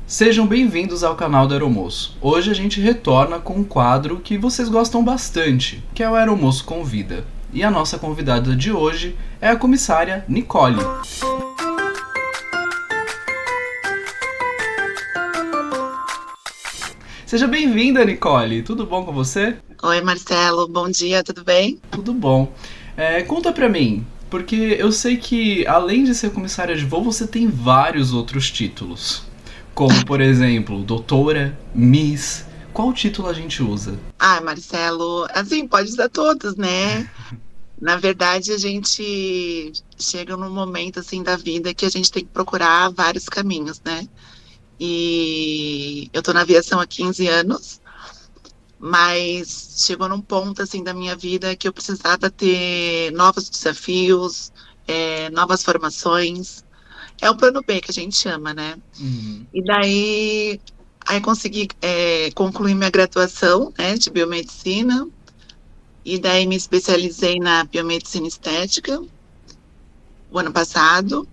Sejam bem-vindos ao canal do Aeromoço. Hoje a gente retorna com um quadro que vocês gostam bastante, que é o Aeromoço Convida. E a nossa convidada de hoje é a comissária Nicole. Seja bem-vinda, Nicole. Tudo bom com você? Oi, Marcelo. Bom dia, tudo bem? Tudo bom. Conta pra mim, porque eu sei que além de ser comissária de voo, você tem vários outros títulos. Como, por exemplo, doutora, Miss. Qual título a gente usa? Marcelo, assim, pode usar todos, né? Na verdade, a gente chega num momento, assim, da vida que a gente tem que procurar vários caminhos, né? E eu tô na aviação há 15 anos, mas chegou num ponto, assim, da minha vida que eu precisava ter novos desafios, novas formações. É o plano B que a gente chama, né? Uhum. E daí, aí consegui concluir minha graduação, né, de biomedicina, e daí me especializei na biomedicina estética o ano passado.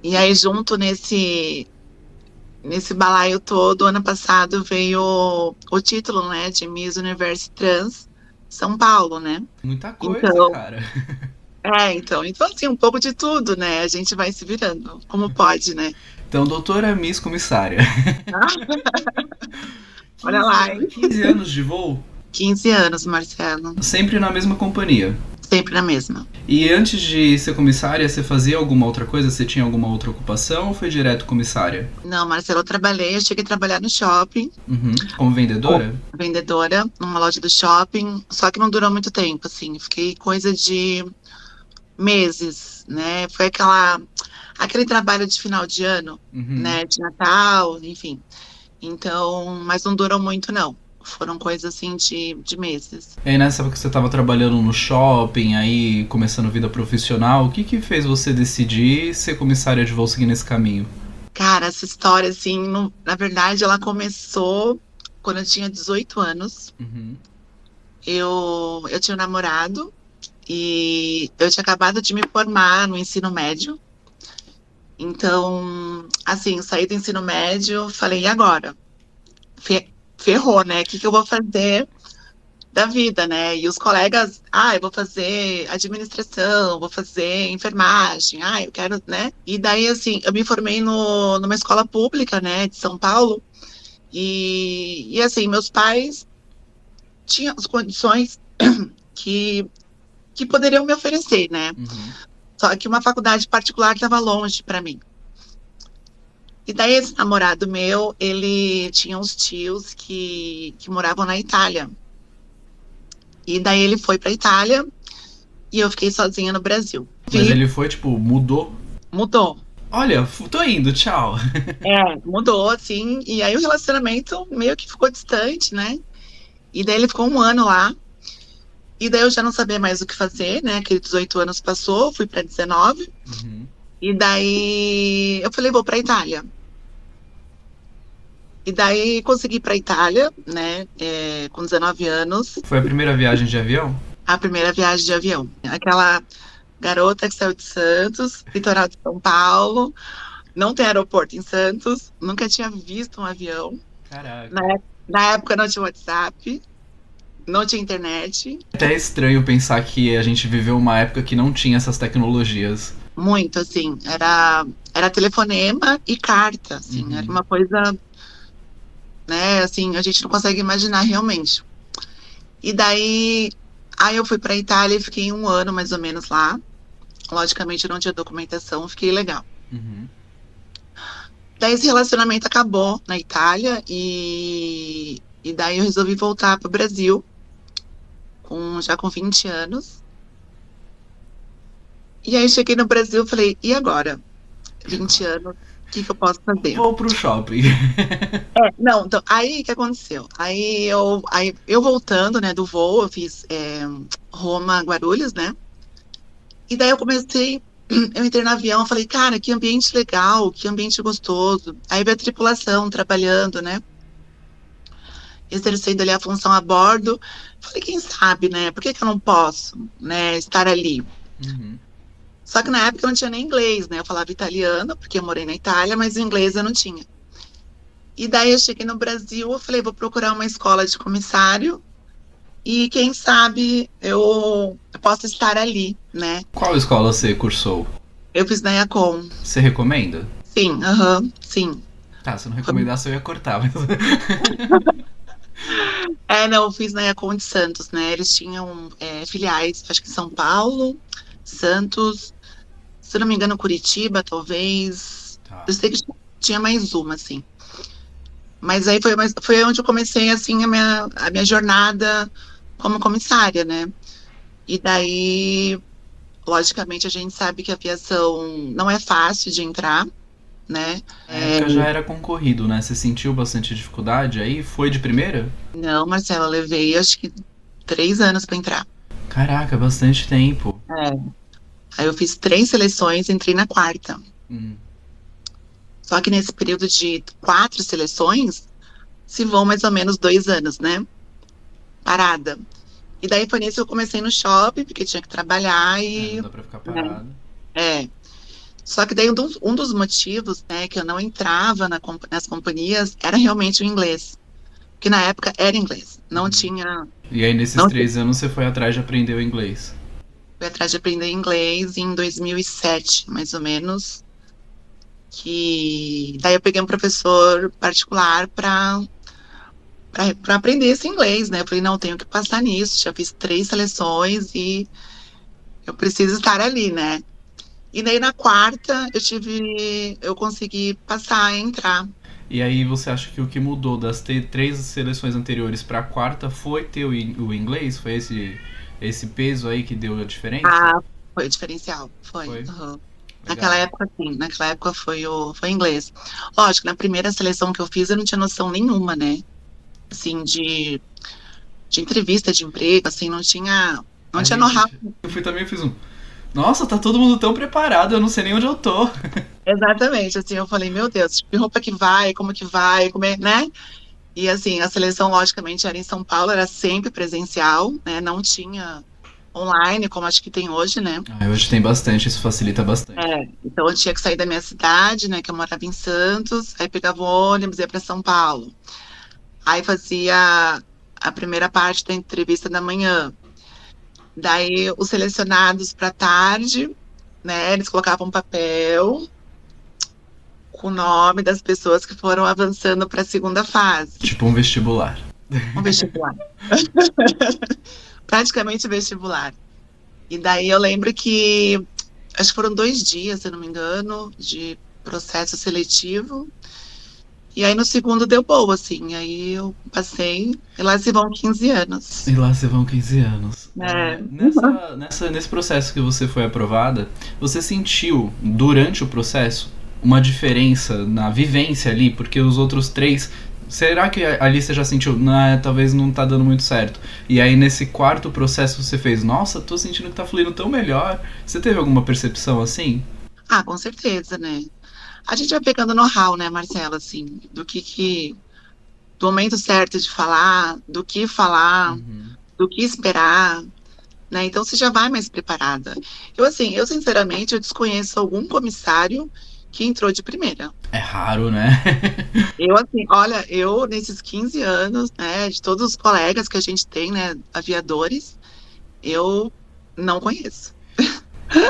E aí, junto nesse balaio todo, ano passado veio o título, né, de Miss Universo Trans São Paulo, né? Muita coisa, Então, cara. então assim, um pouco de tudo, né? A gente vai se virando, como pode, né? Então, doutora, Miss, comissária. Olha 15 lá, anos, hein? 15 anos de voo? 15 anos, Marcelo, Sempre na mesma companhia. sempre na mesma. E antes de ser comissária, você fazia alguma outra coisa? Você tinha alguma outra ocupação ou foi direto comissária? Não, Marcelo, eu cheguei a trabalhar no shopping, Uhum. Como como vendedora? vendedora, numa loja do shopping, só que não durou muito tempo, assim, fiquei coisa de meses, né? Foi aquele trabalho de final de ano, Uhum. né, de Natal, enfim. Então, mas não durou muito, não. Foram coisas assim de meses. E aí nessa época que você estava trabalhando no shopping, aí começando vida profissional, o que fez você decidir ser comissária de voo seguir nesse caminho? Cara, essa história, assim, na verdade, ela começou quando eu tinha 18 anos. Uhum. Eu tinha um namorado e eu tinha acabado de me formar no ensino médio. Então, assim, saí do ensino médio, falei, e agora? Ferrou, né? O que que eu vou fazer da vida, né? E os colegas, eu vou fazer administração, vou fazer enfermagem, eu quero, né? E daí, assim, eu me formei numa escola pública, né, de São Paulo, e assim, meus pais tinham as condições que, que poderiam me oferecer, né? Uhum. Só que uma faculdade particular estava longe para mim. E daí, esse namorado meu, ele tinha uns tios que moravam na Itália. E daí ele foi para Itália e eu fiquei sozinha no Brasil. Mas Vi, ele foi, tipo, mudou. mudou. Olha, tô indo, tchau. Mudou, assim, e aí o relacionamento meio que ficou distante, né? E daí ele ficou um ano lá, e daí eu já não sabia mais o que fazer, né? Aqueles 18 anos passou, fui para 19, Uhum. e daí eu falei, vou para Itália. E daí consegui ir para Itália, né? Com 19 anos, Foi a primeira viagem de avião? a primeira viagem de avião. Aquela garota que saiu de Santos, litoral de São Paulo, não tem aeroporto em Santos, nunca tinha visto um avião. Na, Caraca. na época não tinha WhatsApp, não tinha internet, Até é estranho pensar que a gente viveu uma época que não tinha essas tecnologias. muito assim, era telefonema e carta, assim, era Uhum. uma coisa, né, assim, a gente não consegue imaginar realmente. E daí, aí eu fui para Itália e fiquei um ano mais ou menos lá. Logicamente eu não tinha documentação, fiquei legal. Uhum. Daí esse relacionamento acabou na Itália e daí eu resolvi voltar para o Brasil já com 20 anos. E aí cheguei no Brasil e falei, e agora? 20 anos, o que que eu posso fazer? Vou pro shopping. Não, então, aí o que aconteceu? Aí eu voltando, né, do voo, eu fiz Roma, Guarulhos, né? E daí eu comecei, eu entrei no avião, eu falei, cara, que ambiente legal, que ambiente gostoso. Aí veio a tripulação trabalhando, né? Exercendo ali a função a bordo. Falei, quem sabe, né? Por que que eu não posso, né, estar ali? Uhum. Só que na época eu não tinha nem inglês, né? Eu falava italiano, porque eu morei na Itália, mas inglês eu não tinha. E daí eu cheguei no Brasil, eu falei, vou procurar uma escola de comissário e quem sabe eu posso estar ali, né? Qual escola você cursou? Eu fiz na Iacom. Você recomenda? Sim, aham, sim. Tá, se não Foi- recomendasse eu ia cortar, mas... não, eu fiz na Iacom de Santos, né? Eles tinham filiais, acho que em São Paulo, Santos, se eu não me engano, Curitiba, talvez. Eu Tá. sei que tinha mais uma, assim. Mas aí foi onde eu comecei, assim, a minha jornada como comissária, né? E daí, logicamente, a gente sabe que a aviação não é fácil de entrar, né? Na época já era concorrido, né? Você sentiu bastante dificuldade aí? Foi de primeira? Não, Marcela, eu levei acho que 3 anos para entrar. Caraca, bastante tempo. É. Aí eu fiz 3 seleções, entrei na quarta. Hum. Só que nesse período de 4 seleções, se vão mais ou menos 2 anos, né? Parada. E daí foi nisso que eu comecei no shopping, porque tinha que trabalhar É, não e, dá pra ficar né? parado. É. Só que daí um dos motivos, né, que eu não entrava nas companhias era realmente o inglês. Porque na época era inglês. Não Uhum. tinha, E aí, nesses não tinha, 3 anos, você foi atrás de aprender o inglês. fui atrás de aprender inglês em 2007, mais ou menos. Que daí eu peguei um professor particular para aprender esse inglês, né? Eu falei, não, tenho que passar nisso. Já fiz 3 seleções e eu preciso estar ali, né? E daí na quarta eu consegui passar, entrar. E aí, você acha que o que mudou das 3 seleções anteriores pra quarta foi ter o inglês? Foi esse peso aí que deu a diferença? Ah, foi o diferencial, foi. Foi? Aham. Naquela Legal. época, sim, naquela época foi inglês. Lógico, na primeira seleção que eu fiz, eu não tinha noção nenhuma, né? Assim, de entrevista de emprego, assim, não A tinha know-how. gente. Eu fui também fiz um. Nossa, tá todo mundo tão preparado, eu não sei nem onde eu tô. Exatamente, assim, eu falei, meu Deus, que roupa que vai, como é, né? E assim, a seleção, logicamente, era em São Paulo, era sempre presencial, né? Não tinha online, como acho que tem hoje, né? Ah, hoje tem bastante, isso facilita bastante. Então eu tinha que sair da minha cidade, né? Que eu morava em Santos, aí pegava o ônibus, ia para São Paulo. Aí fazia a primeira parte da entrevista da manhã. Daí os selecionados para tarde, né? Eles colocavam um papel com o nome das pessoas que foram avançando para a segunda fase, Tipo um vestibular. um vestibular. Praticamente vestibular. E daí eu lembro que acho que foram 2 dias, se eu não me engano, de processo seletivo. E aí no segundo deu boa, assim. Aí eu passei, e lá se vão 15 anos. E lá você vão 15 anos. É. Nesse processo que você foi aprovada, você sentiu, durante o processo, uma diferença na vivência ali? Porque os outros 3. Será que ali você já sentiu, nah, talvez não tá dando muito certo? E aí nesse quarto processo você fez, nossa, tô sentindo que tá fluindo tão melhor. Você teve alguma percepção assim? Ah, com certeza, né? A gente vai pegando know-how, né, Marcela, assim, do momento certo de falar, do que falar, Uhum. do que esperar, né? Então você já vai mais preparada. Eu sinceramente, eu desconheço algum comissário que entrou de primeira. É raro, né? Eu, assim, olha, nesses 15 anos, né, de todos os colegas que a gente tem, né, aviadores, eu não conheço.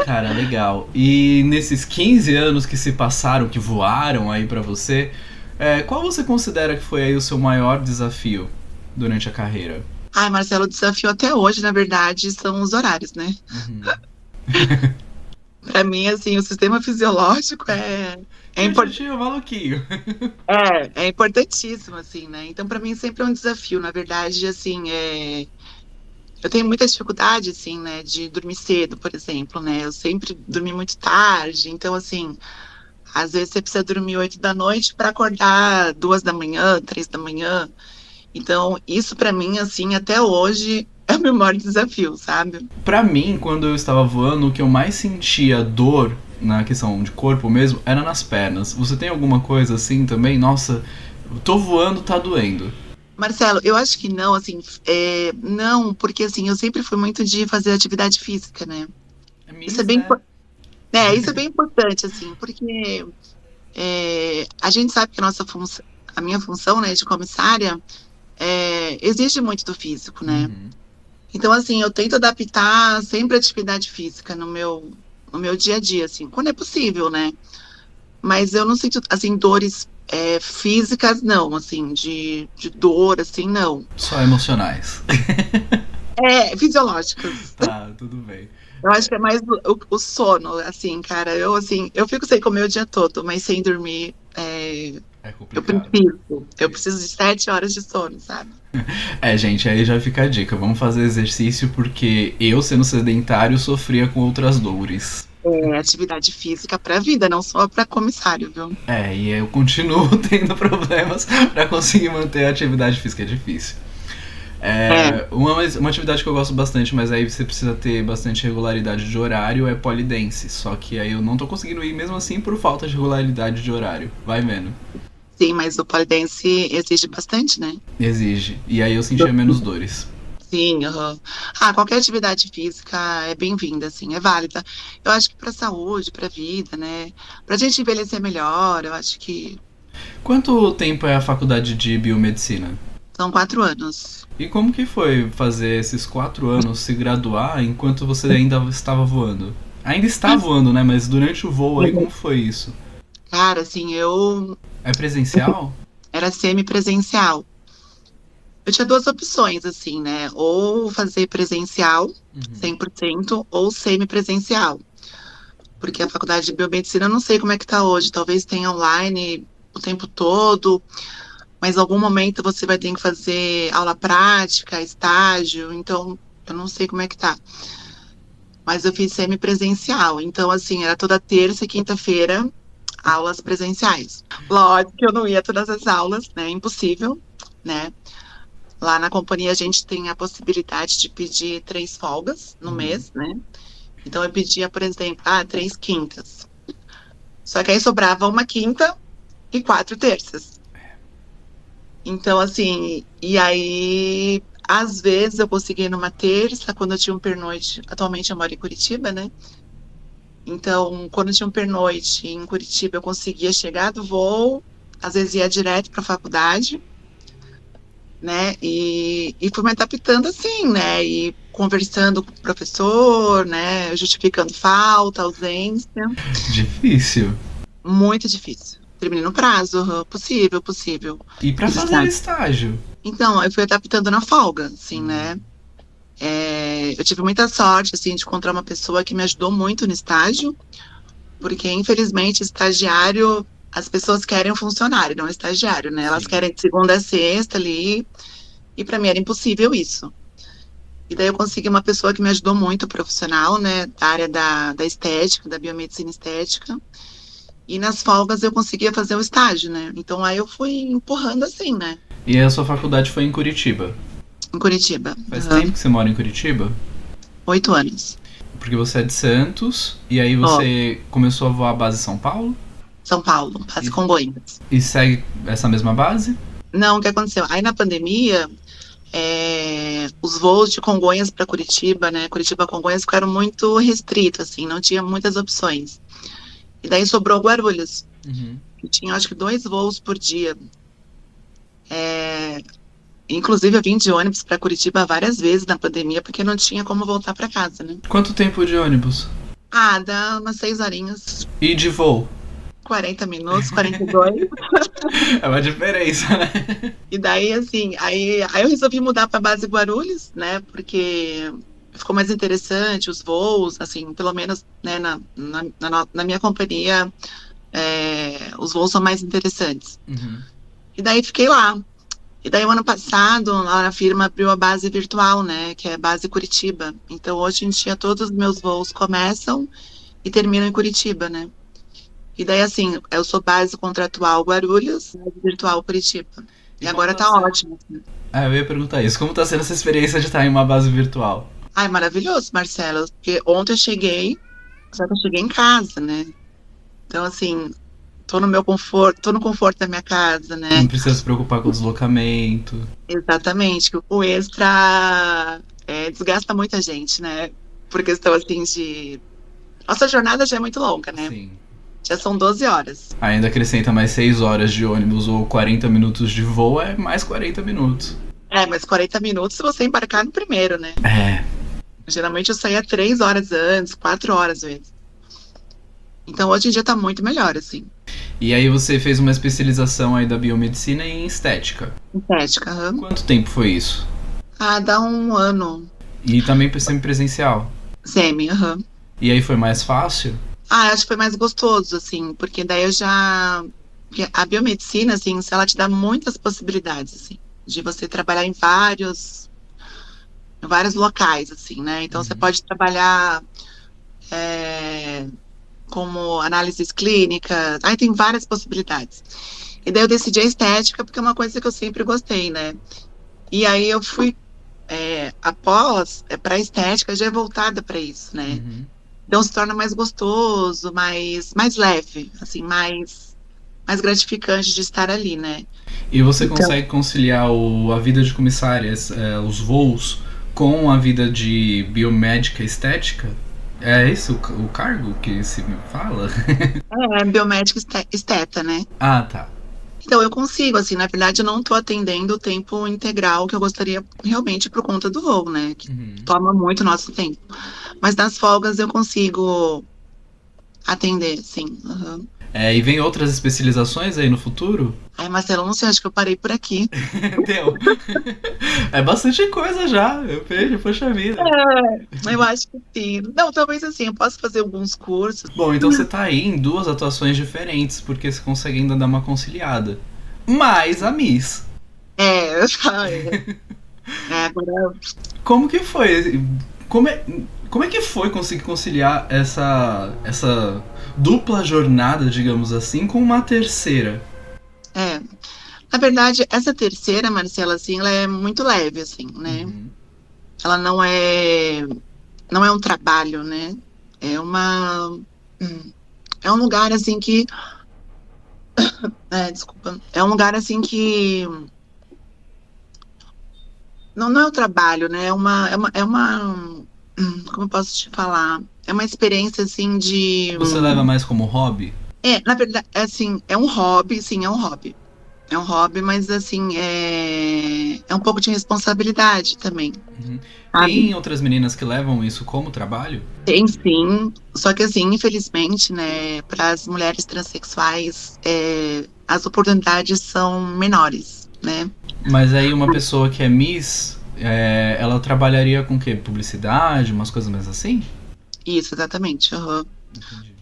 Cara, legal. E nesses 15 anos que se passaram, que voaram aí pra você, qual você considera que foi aí o seu maior desafio durante a carreira? Ai, Marcelo, o desafio até hoje, na verdade, são os horários, né? Uhum. Para mim, assim, o sistema fisiológico é, impor- Curtitinho, maluquinho. é importantíssimo, assim, né? Então, para mim, sempre é um desafio, na verdade, assim, eu tenho muita dificuldade, assim, né, de dormir cedo, por exemplo, né? Eu sempre dormi muito tarde, então, assim, às vezes você precisa dormir 8 da noite para acordar 2 da manhã, 3 da manhã. Então, isso para mim, assim, até hoje é o meu maior desafio, sabe? Pra mim, quando eu estava voando, o que eu mais sentia dor na questão de corpo mesmo era nas pernas. Você tem alguma coisa assim também? Nossa, eu tô voando, tá doendo. Marcelo, eu acho que não, assim, não, porque assim, eu sempre fui muito de fazer atividade física, né? É Isso é Miss, bem, né? isso é bem importante, assim, porque a gente sabe que a nossa função, a minha função, né, de comissária, exige muito do físico, né? Uhum. Então, assim, eu tento adaptar sempre a atividade física no meu dia a dia, assim, quando é possível, né? Mas eu não sinto, assim, dores físicas, não, assim, de dor, assim, não. Só emocionais. Fisiológicas. Tá, tudo bem. Eu acho que é mais o sono, assim, cara. Eu fico sem comer o dia todo, mas sem dormir, É eu complicado. preciso. Eu preciso de 7 horas de sono, sabe? Gente, aí já fica a dica. Vamos fazer exercício porque eu, sendo sedentário, sofria com outras dores. É atividade física pra vida, não só pra comissário, viu? E eu continuo tendo problemas pra conseguir manter a atividade física, é difícil. É, Uma atividade que eu gosto bastante, mas aí você precisa ter bastante regularidade de horário, é polidense. Só que aí eu não tô conseguindo ir mesmo assim por falta de regularidade de horário. Vai vendo. sim, mas o polidense exige bastante, né? Exige. E aí eu sentia menos dores. Sim, aham. Ah, qualquer atividade física é bem-vinda, assim, é válida. Eu acho que para a saúde, para a vida, né? Para a gente envelhecer melhor, eu acho que Quanto tempo é a faculdade de biomedicina? são 4 anos. E como que foi fazer esses 4 anos, se graduar, enquanto você ainda estava voando? Ainda está voando, né? Mas durante o voo aí, como foi isso? Cara, assim, eu É presencial? era semipresencial. Eu tinha duas opções, assim, né? Ou fazer presencial, Uhum. 100%, ou semipresencial. Porque a faculdade de biomedicina, eu não sei como é que tá hoje. Talvez tenha online o tempo todo, mas em algum momento você vai ter que fazer aula prática, estágio, então eu não sei como é que tá. Mas eu fiz semipresencial, então assim, era toda terça e quinta-feira aulas presenciais. Lógico que eu não ia todas as aulas, né? Impossível, né? Lá na companhia a gente tem a possibilidade de pedir 3 folgas no Uhum. mês, né? Então eu pedia, por exemplo, 3 quintas. Só que aí sobrava uma quinta e 4 terças. Então, assim, e aí, às vezes eu conseguia ir numa terça, quando eu tinha um pernoite. Atualmente eu moro em Curitiba, né? Então, quando eu tinha um pernoite em Curitiba, eu conseguia chegar do voo, às vezes ia direto para a faculdade, né? E fui me adaptando assim, né? E conversando com o professor, né? Justificando falta, ausência. Difícil. Muito difícil. Terminei no prazo, possível, possível. E pra Eles fazer sabem. estágio? Então, eu fui adaptando na folga, assim, né? Hum. Eu tive muita sorte, assim, de encontrar uma pessoa que me ajudou muito no estágio, porque, infelizmente, estagiário, as pessoas querem um funcionário, não um estagiário, né? Elas Sim. querem de segunda a sexta ali, e para mim era impossível isso. E daí eu consegui uma pessoa que me ajudou muito, profissional, né, da área da estética, da biomedicina estética, e nas folgas eu conseguia fazer o estágio, né? Então aí eu fui empurrando assim, né, E a sua faculdade foi em Curitiba. em Curitiba. Faz tempo que você mora em Curitiba? 8 anos. Porque você é de Santos, e aí Ó, você começou a voar a base São Paulo? São Paulo, Passo E, Congonhas. e segue essa mesma base? Não, o que aconteceu? Aí na pandemia, os voos de Congonhas para Curitiba, né? Curitiba Congonhas ficaram muito restritos, assim, não tinha muitas opções. E daí sobrou Guarulhos, Uhum. que tinha acho que 2 voos por dia. É, inclusive, eu vim de ônibus para Curitiba várias vezes na pandemia, porque não tinha como voltar para casa, né? Quanto tempo de ônibus? Ah, dá umas 6 horinhas, E de voo? 40 minutos, 42. É uma diferença, né? E daí, assim, aí eu resolvi mudar para base Guarulhos, né? Porque ficou mais interessante os voos, assim, pelo menos, né, na minha companhia, os voos são mais interessantes. Uhum. E daí fiquei lá. E daí, o ano passado, lá na firma abriu a base virtual, né? Que é a base Curitiba. Então, hoje em dia, todos os meus voos começam e terminam em Curitiba, né? E daí, assim, eu sou base contratual Guarulhos, base virtual Curitiba. E E como agora tá tá sendo? ótimo, assim. Eu ia perguntar isso. Como tá sendo essa experiência de estar em uma base virtual? Ai, maravilhoso, Marcelo, porque ontem eu cheguei, só que eu cheguei em casa, né? Então, assim, tô no meu conforto, tô no conforto da minha casa, Não né? precisa se preocupar com o deslocamento. Exatamente, que o extra desgasta muita gente, né? Por questão, assim, de... Nossa jornada já é muito longa, né? Sim. Já são 12 horas. Ainda acrescenta mais 6 horas de ônibus ou 40 minutos de voo, é mais 40 minutos. É, mas 40 minutos se você embarcar no primeiro, né? É. Geralmente eu saía 3 horas antes, 4 horas às vezes. Então hoje em dia tá muito melhor, assim. E aí você fez uma especialização aí da biomedicina em estética. Estética, aham. Quanto tempo foi isso? Ah, dá um ano. E também semipresencial. Semi, aham. E aí foi mais fácil? Ah, acho que foi mais gostoso, assim, porque daí eu já. Porque a biomedicina, assim, ela te dá muitas possibilidades, assim, de você trabalhar em vários locais, assim, né? Então você Uhum. pode trabalhar é, como análises clínicas, aí tem várias possibilidades. E daí eu decidi a estética porque é uma coisa que eu sempre gostei, né? E aí eu fui, após, para estética, já é voltada para isso, né? Uhum. Então se torna mais gostoso, mais leve, assim, mais gratificante de estar ali, né? E você Então, consegue conciliar a vida de comissária, os voos, com a vida de biomédica estética? É esse o cargo que se fala? biomédica esteta, né? Ah, tá. Então eu consigo, assim, na verdade eu não estou atendendo o tempo integral que eu gostaria realmente por conta do voo, né? Que Uhum. toma muito nosso tempo. Mas nas folgas eu consigo atender, sim. Aham. É, e vem outras especializações aí no futuro? Ai, Marcelo, não sei, acho que eu parei por aqui. Deu. É bastante coisa já, eu vejo, poxa vida. Eu acho que sim. Não, talvez assim, eu posso fazer alguns cursos. Bom, então você tá aí em duas atuações diferentes, porque você consegue ainda dar uma conciliada. Mais a Miss. É, agora. Como que foi? Como é, como é que foi conseguir conciliar essa dupla jornada, digamos assim, com uma terceira? É. Na verdade, essa terceira, Marcela, assim, ela é muito leve, assim, né? Uhum. Ela não é um trabalho, né? É uma, é um lugar assim que, desculpa, é um lugar assim que não é um trabalho, né? Como eu posso te falar? É uma experiência assim de, Você leva mais como hobby? na verdade, é assim, é um hobby, sim, é um hobby. É um hobby, mas assim, é um pouco de responsabilidade também, Uhum. sabe? Tem outras meninas que levam isso como trabalho? Tem sim, só que assim, infelizmente, né, para as mulheres transexuais, as oportunidades são menores, né? Mas aí uma pessoa que é Miss, ela trabalharia com o quê? Publicidade, umas coisas mais assim? Isso, exatamente. Aham. Entendi.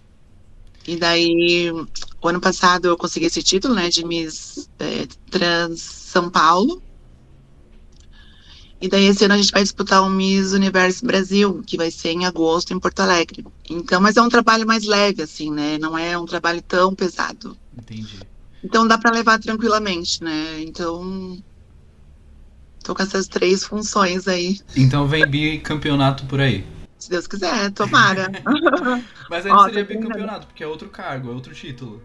E daí, o ano passado eu consegui esse título, né, de Miss Trans São Paulo. E daí esse ano a gente vai disputar o Miss Universo Brasil, que vai ser em agosto em Porto Alegre. Então, mas é um trabalho mais leve, assim, né? Não é um trabalho tão pesado. Entendi. Então dá para levar tranquilamente, né? Então, tô com essas três funções aí. Então vem bicampeonato por aí. Se Deus quiser, tomara. Mas aí não Ó, tô seria treinando. bicampeonato, porque é outro cargo, é outro título.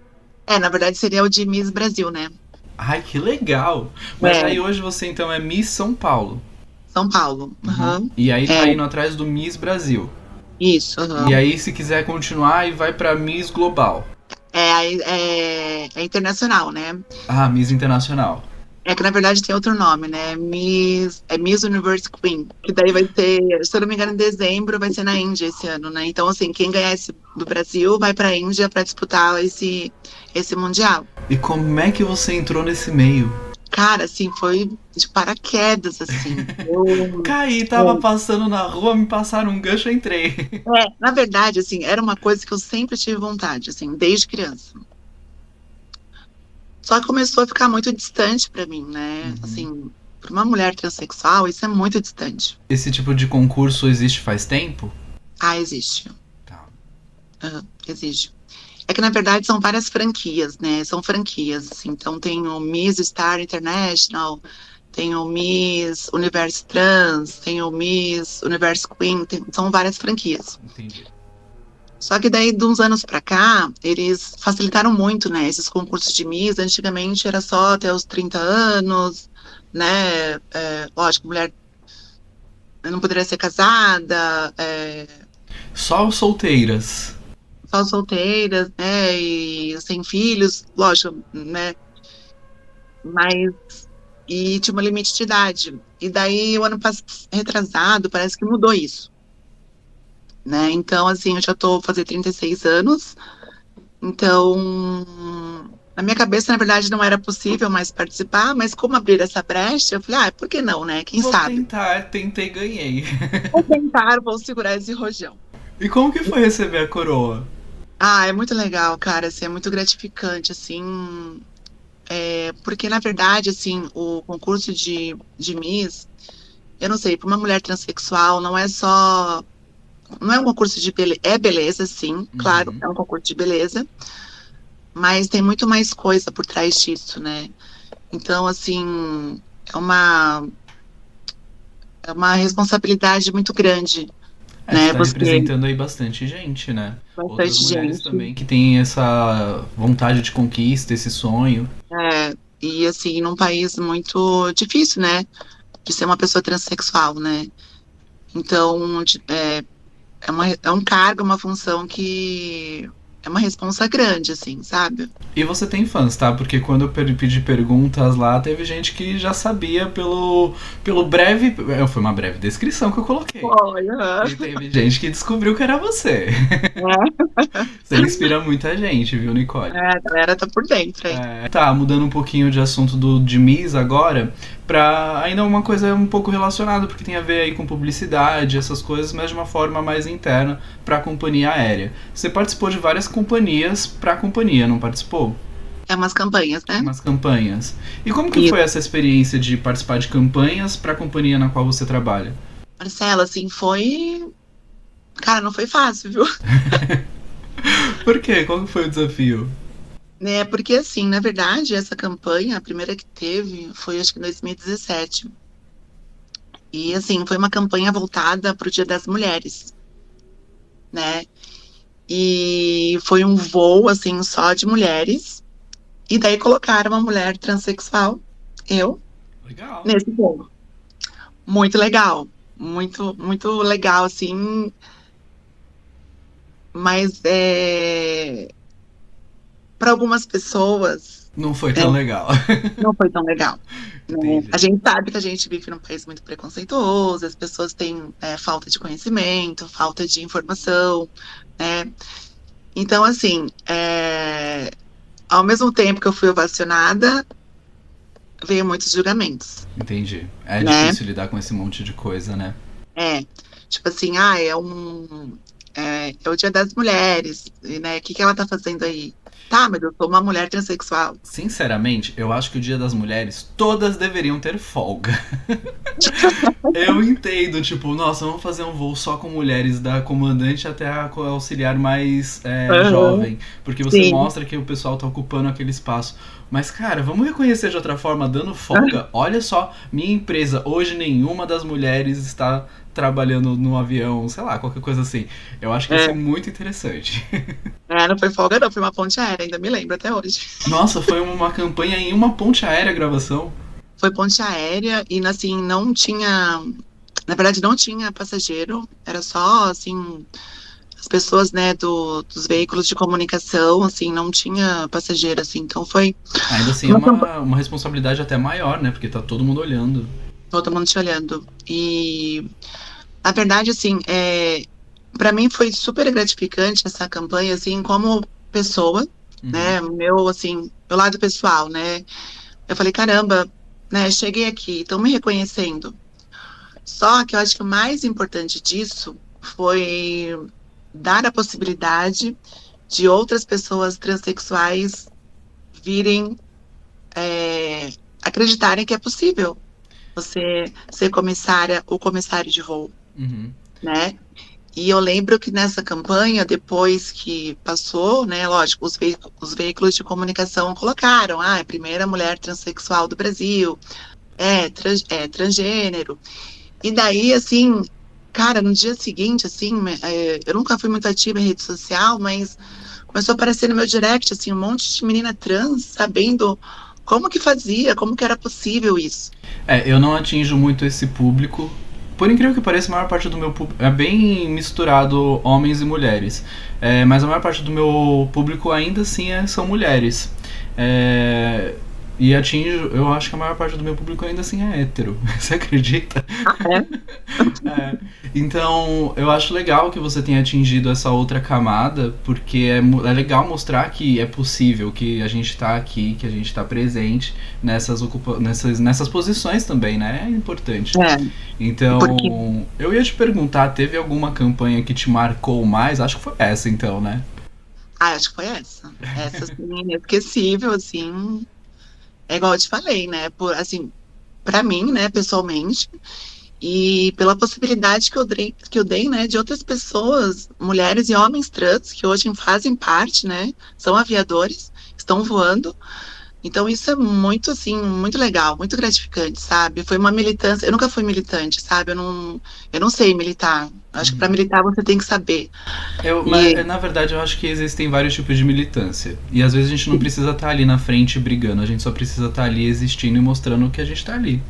Na verdade seria o de Miss Brasil, né? Ai, que legal! Mas É, aí hoje você então é Miss São Paulo. São Paulo. Uhum. Aham. E aí É, tá indo atrás do Miss Brasil. isso, E aham. aí, se quiser continuar, e vai pra Miss Global. É internacional, né? Ah, Miss Internacional. É que na verdade tem outro nome, né? Miss Universe Queen. Que daí vai ter, se eu não me engano, em dezembro vai ser na Índia esse ano, né? Então, assim, quem ganhar esse do Brasil vai pra Índia pra disputar esse Mundial. E como é que você entrou nesse meio? Cara, assim, foi de paraquedas, assim. Caí, tava passando na rua, me passaram um gancho, eu entrei. Na verdade, assim, era uma coisa que eu sempre tive vontade, assim, desde criança. Só que começou a ficar muito distante pra mim, né? Uhum. Assim, para uma mulher transexual, isso é muito distante. Esse tipo de concurso existe faz tempo? Ah, existe. Tá. Existe. É que, na verdade, são várias franquias, né? São franquias, assim. Então, tem o Miss Star International, tem o Miss Universo Trans, tem o Miss Universo Queen, são várias franquias. Entendi. Só que daí, de uns anos pra cá, eles facilitaram muito, né? Esses concursos de Miss, antigamente era só até os 30 anos, né? Lógico, mulher não poderia ser casada, Só solteiras. só solteiras, né, e sem filhos, lógico, né, mas, e tinha um limite de idade. E daí, o ano retrasado, parece que mudou isso, né, então, assim, eu já tô fazendo 36 anos, então, na minha cabeça, na verdade, não era possível mais participar, mas como abrir essa brecha, eu falei, ah, por que não, né, quem Vou sabe? tentar, tentei, ganhei. Vou tentar, vou segurar esse rojão. E como que foi receber a coroa? Ah, é muito legal, cara, assim, é muito gratificante, assim, porque, na verdade, assim, o concurso de Miss, eu não sei, para uma mulher transexual, não é um concurso de beleza, é beleza, sim, claro, Uhum. é um concurso de beleza, mas tem muito mais coisa por trás disso, né? Então, assim, é uma, é uma responsabilidade muito grande, É, você né? tá Você, representando aí bastante gente, né? Outras bastante mulheres gente, também que têm essa vontade de conquista, esse sonho. e assim, num país muito difícil, né? De ser uma pessoa transexual, né? Então, é um cargo, uma função que é uma responsa grande, assim, sabe? E você tem fãs, tá? Porque quando eu pedi perguntas lá, teve gente que já sabia pelo breve. Foi uma breve descrição que eu coloquei. Olha, E teve gente que descobriu que era você. é, Você inspira muita gente, viu, Nicole? a galera tá por dentro aí. Tá, mudando um pouquinho de assunto de Miss agora, pra ainda uma coisa um pouco relacionada, porque tem a ver aí com publicidade, essas coisas, mas de uma forma mais interna pra companhia aérea. Você participou de várias companhias pra companhia, não participou? É umas campanhas, né? Umas campanhas. E como que E, foi essa experiência de participar de campanhas pra companhia na qual você trabalha? Marcela, assim, foi. Cara, não foi fácil, viu? Por quê? Qual que foi o desafio? Né? Porque, assim, na verdade, essa campanha, a primeira que teve, foi acho que em 2017. E, assim, foi uma campanha voltada para o Dia das Mulheres, né? E foi um voo, assim, só de mulheres. E daí colocaram uma mulher transexual, eu, Legal. nesse voo. Muito legal. Muito, muito legal, assim. Mas para algumas pessoas Não foi é, tão legal. não foi tão legal, né? A Entendi. gente sabe que a gente vive num país muito preconceituoso, as pessoas têm falta de conhecimento, falta de informação, né? Então, assim, ao mesmo tempo que eu fui ovacionada, veio muitos julgamentos, Entendi. É né? difícil lidar com esse monte de coisa, né? É, tipo assim, é o Dia das Mulheres, e, né? O que que ela tá fazendo aí? Tá, mas eu sou uma mulher transexual. Sinceramente, eu acho que o Dia das Mulheres todas deveriam ter folga. Eu entendo, tipo, nossa, vamos fazer um voo só com mulheres, da comandante até a auxiliar mais Aham, jovem, porque você sim. mostra que o pessoal tá ocupando aquele espaço. Mas, cara, vamos reconhecer de outra forma, dando folga. Olha só, minha empresa, hoje nenhuma das mulheres está trabalhando no avião, sei lá, qualquer coisa assim. Eu acho que ia ser É, muito interessante. não foi folga, não, foi uma ponte aérea, ainda me lembro até hoje. Nossa, foi uma campanha em uma ponte aérea a gravação. Foi ponte aérea e, assim, não tinha. Na verdade, não tinha passageiro, era só, assim, as pessoas, né, dos veículos de comunicação, assim, não tinha passageiro, assim. Então Ainda assim foi é uma campanha, uma responsabilidade até maior, né? Porque tá todo mundo olhando. todo mundo te olhando. E, na verdade, assim, para mim foi super gratificante essa campanha, assim, como pessoa, Uhum. né, meu lado pessoal, né. Eu falei, caramba, né, cheguei aqui, estão me reconhecendo. Só que eu acho que o mais importante disso foi dar a possibilidade de outras pessoas transexuais virem, é, acreditarem que é possível você ser comissária ou comissário de voo, Uhum. né? E eu lembro que nessa campanha, depois que passou, né, lógico, os veículos de comunicação colocaram, a primeira mulher transexual do Brasil, transgênero. E daí, assim, cara, no dia seguinte, assim, eu nunca fui muito ativa em rede social, mas começou a aparecer no meu direct, assim, um monte de menina trans, sabendo como que fazia, como que era possível isso. Eu não atinjo muito esse público, Por incrível que pareça, a maior parte do meu público é bem misturado homens e mulheres. Mas a maior parte do meu público ainda assim são mulheres. É, e eu acho que a maior parte do meu público ainda assim é hétero. Você acredita? Ah, é? É. Então, eu acho legal que você tenha atingido essa outra camada, porque é legal mostrar que é possível, que a gente tá aqui, que a gente tá presente nessas posições também, né? É importante. É, porque, Então, eu ia te perguntar, teve alguma campanha que te marcou mais? Acho que foi essa então, né? acho que foi essa. Essa, assim, inesquecível, assim, é igual eu te falei, né? Assim, pra mim, né, pessoalmente, e pela possibilidade que eu dei, né, de outras pessoas, mulheres e homens trans, que hoje fazem parte, né, são aviadores, estão voando. Então isso é muito, assim, muito legal, muito gratificante, sabe? Foi uma militância, eu nunca fui militante, sabe? Eu não sei militar. Acho que para militar você tem que saber. E Na verdade, eu acho que existem vários tipos de militância. E às vezes a gente não precisa estar ali na frente brigando, a gente só precisa estar ali existindo e mostrando que a gente tá ali.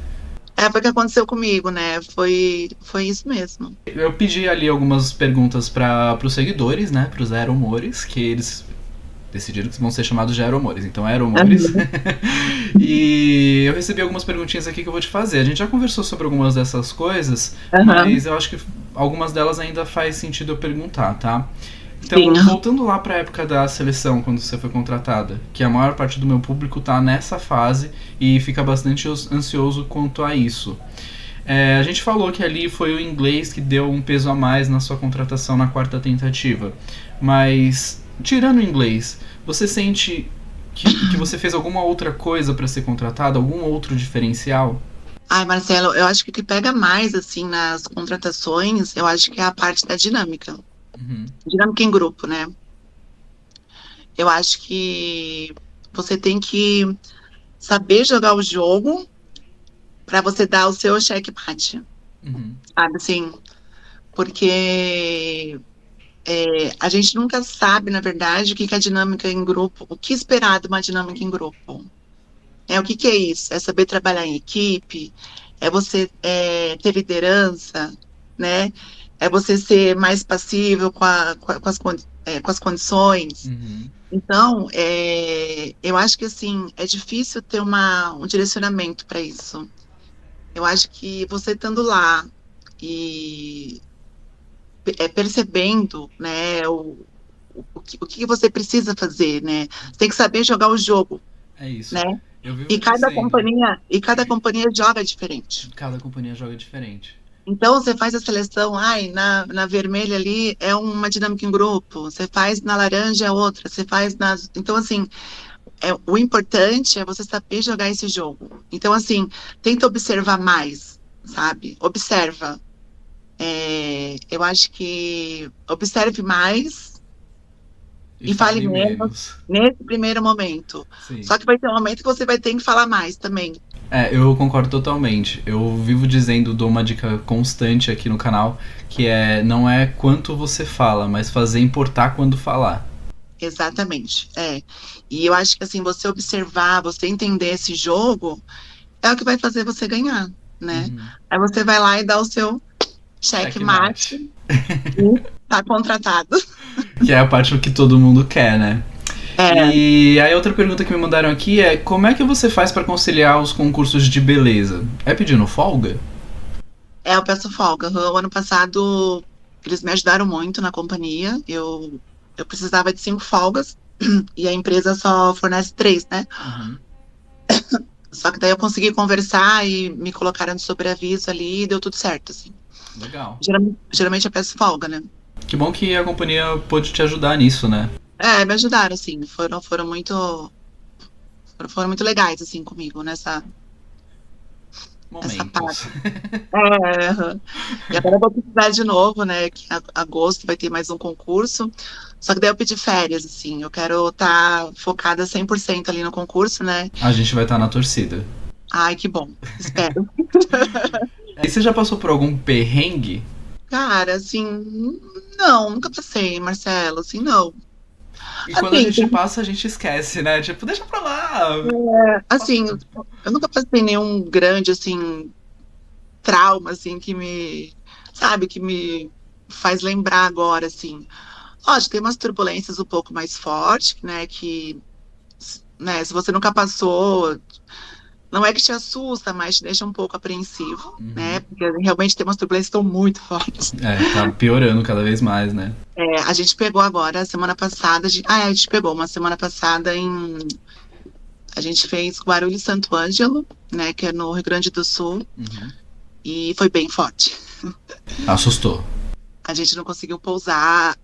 foi o que aconteceu comigo, né? Foi isso mesmo. Eu pedi ali algumas perguntas para os seguidores, né? Para os aeromores, que eles decidiram que vão ser chamados de aeromores. Então, aeromores. Aham. E eu recebi algumas perguntinhas aqui que eu vou te fazer. A gente já conversou sobre algumas dessas coisas, Aham. mas eu acho que algumas delas ainda faz sentido eu perguntar, tá? Sim. Então, voltando lá para a época da seleção, quando você foi contratada, que a maior parte do meu público tá nessa fase e fica bastante ansioso quanto a isso. A gente falou que ali foi o inglês que deu um peso a mais na sua contratação na quarta tentativa. Mas, tirando o inglês, você sente que você fez alguma outra coisa para ser contratado? Algum outro diferencial? Ai, Marcelo, eu acho que o que pega mais, assim, nas contratações, eu acho que é a parte da dinâmica. Uhum. Dinâmica em grupo, né? Eu acho que você tem que saber jogar o jogo para você dar o seu checkmate, Uhum. sabe? Assim, porque a gente nunca sabe, na verdade, o que que é dinâmica em grupo, o que esperar de uma dinâmica em grupo. O que que é isso? É saber trabalhar em equipe, é você ter liderança, né? É você ser mais passível com as condições. Uhum. Então, eu acho que assim, é difícil ter um direcionamento para isso. Eu acho que você estando lá e percebendo, né, o que você precisa fazer, né? Você tem que saber jogar o jogo, É isso. né? Eu vivo E cada dizendo, companhia, e cada companhia joga diferente. cada companhia joga diferente. Então, você faz a seleção, ai, na vermelha ali é uma dinâmica em grupo, você faz na laranja é outra, você faz nas. Então, assim, o importante é você saber jogar esse jogo. Então, assim, tenta observar mais, sabe? Observa. Eu acho que observe mais E e fale fale menos menos. nesse primeiro momento. Sim. Só que vai ter um momento que você vai ter que falar mais também. Eu concordo totalmente. Eu vivo dizendo, dou uma dica constante aqui no canal, que não é quanto você fala, mas fazer importar quando falar. Exatamente. E eu acho que assim, você observar, você entender esse jogo, é o que vai fazer você ganhar, né? Uhum. Aí você vai lá e dá o seu checkmate Checkmate. e tá contratado. Que é a parte que todo mundo quer, né? É, E aí outra pergunta que me mandaram aqui é como é que você faz para conciliar os concursos de beleza? É pedindo folga? eu peço folga. O ano passado, eles me ajudaram muito na companhia. Eu precisava de 5 folgas e a empresa só fornece 3, né? Uhum. Só que daí eu consegui conversar e me colocaram de sobreaviso ali e deu tudo certo, assim. Legal. Geralmente eu peço folga, né? Que bom que a companhia pôde te ajudar nisso, né? Me ajudaram, assim. Foram muito legais, assim, comigo nessa parte. Momentos. Aham. E agora eu vou precisar de novo, né? Que em agosto vai ter mais um concurso. Só que daí eu pedi férias, assim. Eu quero estar focada 100% ali no concurso, né? A gente vai estar na torcida. Ai, que bom. Espero. E você já passou por algum perrengue? Cara, assim, não, nunca passei, Marcelo, assim, não. E quando a Assim, gente passa, a gente esquece, né? Tipo, deixa pra lá. assim, eu nunca passei nenhum grande, assim, trauma, assim, sabe, que me faz lembrar agora, assim. Lógico, tem umas turbulências um pouco mais fortes, né, né, se você nunca passou, não é que te assusta, mas te deixa um pouco apreensivo, né, Uhum. porque realmente tem umas turbulências que estão muito fortes. É, tá piorando cada vez mais, né? A gente pegou agora, semana passada, a gente pegou uma semana passada a gente fez Guarulhos e Santo Ângelo, né, que é no Rio Grande do Sul, Uhum. e foi bem forte. Assustou. A gente não conseguiu pousar.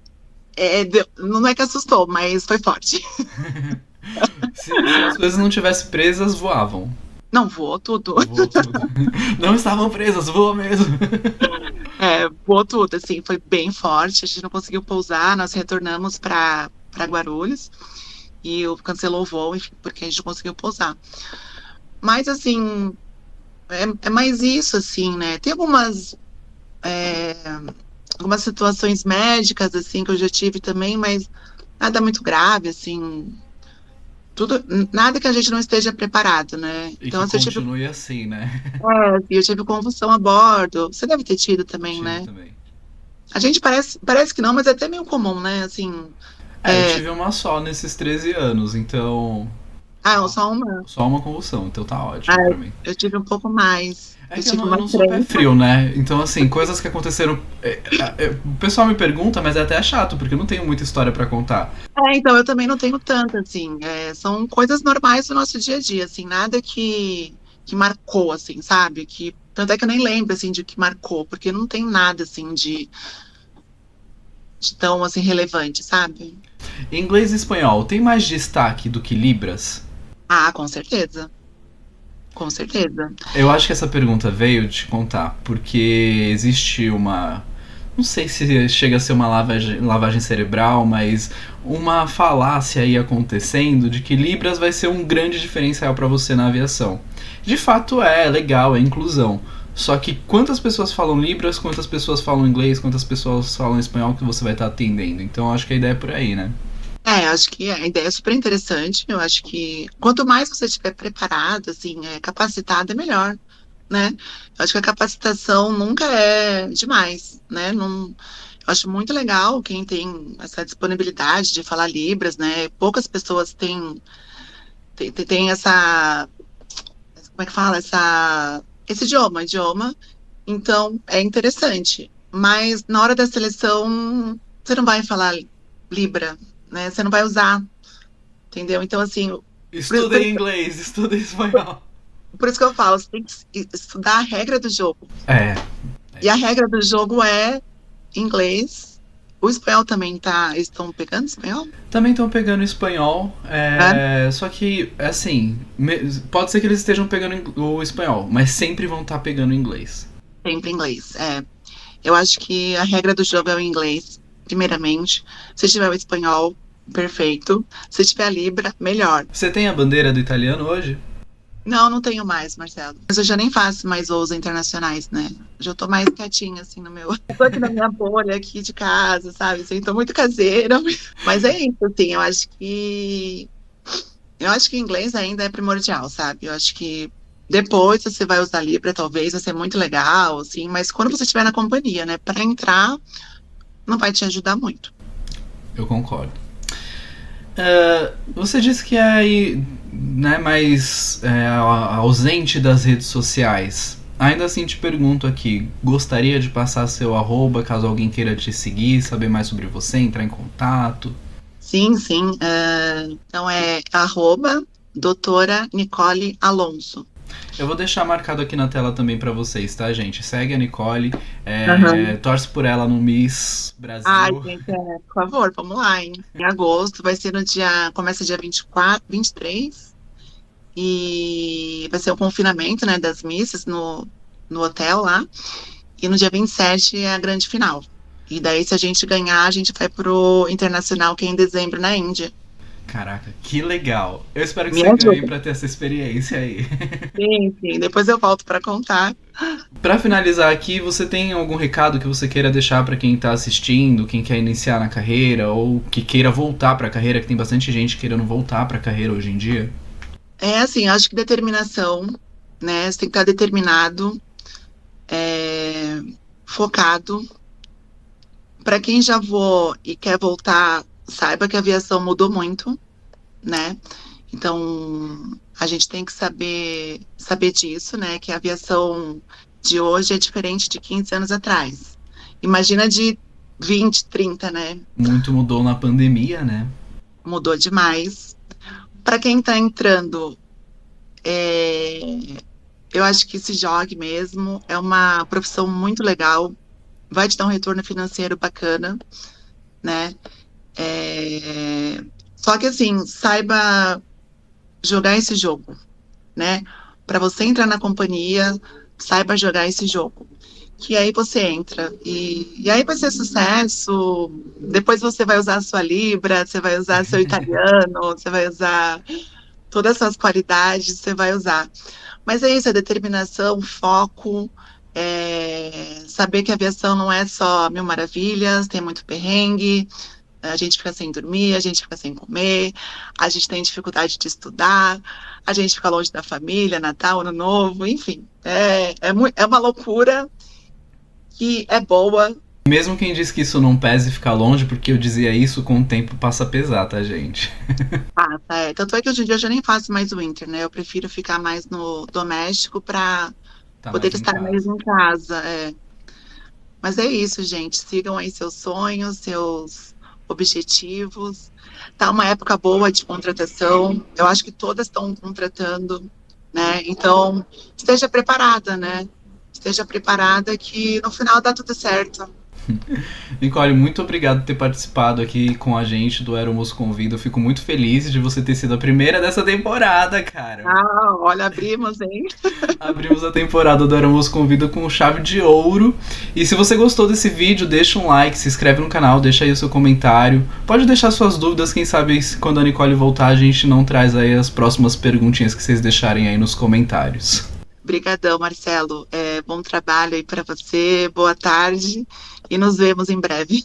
Não é que assustou, mas foi forte. Se as coisas não tivessem presas, voavam. Não voou tudo. Voou tudo. Não estavam presas, voa mesmo. Voou tudo, assim, foi bem forte. A gente não conseguiu pousar, nós retornamos para Guarulhos e cancelou o voo, enfim, porque a gente não conseguiu pousar. Mas, assim, é mais isso, assim, né? Tem é, algumas situações médicas, assim, que eu já tive também, mas nada muito grave, assim, tudo, nada que a gente não esteja preparado, né? E Então, que assim, continue assim, né? eu tive convulsão a bordo, você deve ter tido também, Tive né? também. A gente parece que não, mas é até meio comum, né? Assim, É, eu tive uma só nesses 13 anos, então. Só, só uma. só uma convulsão, então tá ótimo Ah, pra mim. eu tive um pouco mais. É Eu que tive eu uma não sou pé três. frio, né? Então, assim, coisas que aconteceram. O pessoal me pergunta, mas é até chato, porque eu não tenho muita história pra contar. Então, eu também não tenho tanto, assim. São coisas normais do nosso dia a dia, assim, nada que marcou, assim, sabe? Tanto é que eu nem lembro, assim, de que marcou, porque não tem nada, assim, de tão, assim, relevante, sabe? Inglês e espanhol, tem mais destaque do que Libras? Ah, com certeza. Com certeza. Eu acho que essa pergunta veio de contar, porque existe uma. Não sei se chega a ser uma lavagem cerebral, mas uma falácia aí acontecendo de que Libras vai ser um grande diferencial para você na aviação. De fato é legal, é inclusão. Só que quantas pessoas falam Libras, quantas pessoas falam inglês, quantas pessoas falam espanhol que você vai estar atendendo. Então acho que a ideia é por aí, né? Acho que a ideia é super interessante. Eu acho que quanto mais você estiver preparado, assim, capacitado, é melhor, né? Eu acho que a capacitação nunca é demais, né? Não, eu acho muito legal quem tem essa disponibilidade de falar Libras, né? Poucas pessoas têm essa, como é que fala? Esse idioma. Então, é interessante. Mas na hora da seleção, você não vai falar Libra, né? Você não vai usar. Entendeu? Então, assim, Estudem inglês, estudem espanhol. por isso que eu falo, você tem que estudar a regra do jogo. É, E a regra do jogo é inglês. O espanhol também tá. Eles estão pegando espanhol? também estão pegando espanhol, É, só que, assim, pode ser que eles estejam pegando o espanhol, mas sempre vão estar pegando inglês. sempre inglês. Eu acho que a regra do jogo é o inglês, primeiramente. Se tiver o espanhol, perfeito. Se tiver a Libra, melhor. Você tem a bandeira do italiano hoje? Não, não tenho mais, Marcelo. Mas eu já nem faço mais voos internacionais, né? Eu já tô mais quietinha, assim, no meu. Eu tô aqui na minha bolha aqui de casa, sabe? Assim, tô muito caseira. Mas é isso, assim, eu acho que. Eu acho que o inglês ainda é primordial, sabe? Eu acho que depois você vai usar Libra, talvez vai ser muito legal, assim, mas quando você estiver na companhia, né? Para entrar, não vai te ajudar muito. Eu concordo. Você disse que é aí, né, mais ausente das redes sociais. Ainda assim te pergunto aqui, gostaria de passar seu arroba caso alguém queira te seguir, saber mais sobre você, entrar em contato? Sim, sim. Então é arroba doutora Nicole Alonso. Eu vou deixar marcado aqui na tela também pra vocês, tá, gente? Segue a Nicole, Aham. torce por ela no Miss Ai, Brasil. gente, por favor, vamos lá, hein? Em agosto, vai ser no dia, começa dia 24, 23, e vai ser o confinamento, né, das missas no hotel lá, e no dia 27 é a grande final. E daí, se a gente ganhar, a gente vai pro Internacional, que é em dezembro, na Índia. Caraca, que legal. Eu espero que Me você ganhe ajuda. pra ter essa experiência aí. Sim, sim, depois eu volto para contar. Pra finalizar aqui, você tem algum recado que você queira deixar pra quem tá assistindo, quem quer iniciar na carreira ou que queira voltar pra carreira, que tem bastante gente querendo voltar pra carreira hoje em dia? É assim, acho que determinação, né? Você tem que estar determinado. é, focado. Para quem já voou e quer voltar, saiba que a aviação mudou muito, né? Então, a gente tem que saber disso, né? Que a aviação de hoje é diferente de 15 anos atrás. Imagina de 20, 30, né? Muito mudou na pandemia, né? Mudou demais. Para quem está entrando, eu acho que se jogue mesmo. É uma profissão muito legal, vai te dar um retorno financeiro bacana, né? É, Só que assim, saiba jogar esse jogo, né? Para você entrar na companhia, saiba jogar esse jogo. Que aí você entra e aí vai ser sucesso. Depois você vai usar a sua Libra, você vai usar seu italiano, você vai usar todas as suas qualidades, você vai usar. Mas é isso, é determinação, foco, saber que a aviação não é só mil maravilhas, tem muito perrengue, a gente fica sem dormir, a gente fica sem comer, a gente tem dificuldade de estudar, a gente fica longe da família, Natal, Ano Novo, enfim. É uma loucura que é boa. Mesmo quem diz que isso não pesa e fica longe, porque eu dizia isso, com o tempo passa a pesar, tá, gente? Ah, tá, Tanto é que hoje em dia eu já nem faço mais winter, né? Eu prefiro ficar mais no doméstico para Tá mais poder em estar mais casa. em casa. Mas é isso, gente. Sigam aí seus sonhos, seus objetivos. Tá uma época boa de contratação. Eu acho que todas estão contratando, né? Então, esteja preparada, né? Esteja preparada que no final dá tudo certo. Nicole, muito obrigado por ter participado aqui com a gente do Aeromos Convida. Eu fico muito feliz de você ter sido a primeira dessa temporada, cara. Ah, olha, abrimos, hein? Abrimos a temporada do Aeromos Convida com chave de ouro. E se você gostou desse vídeo, deixa um like, se inscreve no canal, deixa aí o seu comentário. Pode deixar suas dúvidas, quem sabe quando a Nicole voltar a gente não traz aí as próximas perguntinhas que vocês deixarem aí nos comentários. Obrigadão, Marcelo. Bom trabalho aí para você. Boa tarde e nos vemos em breve.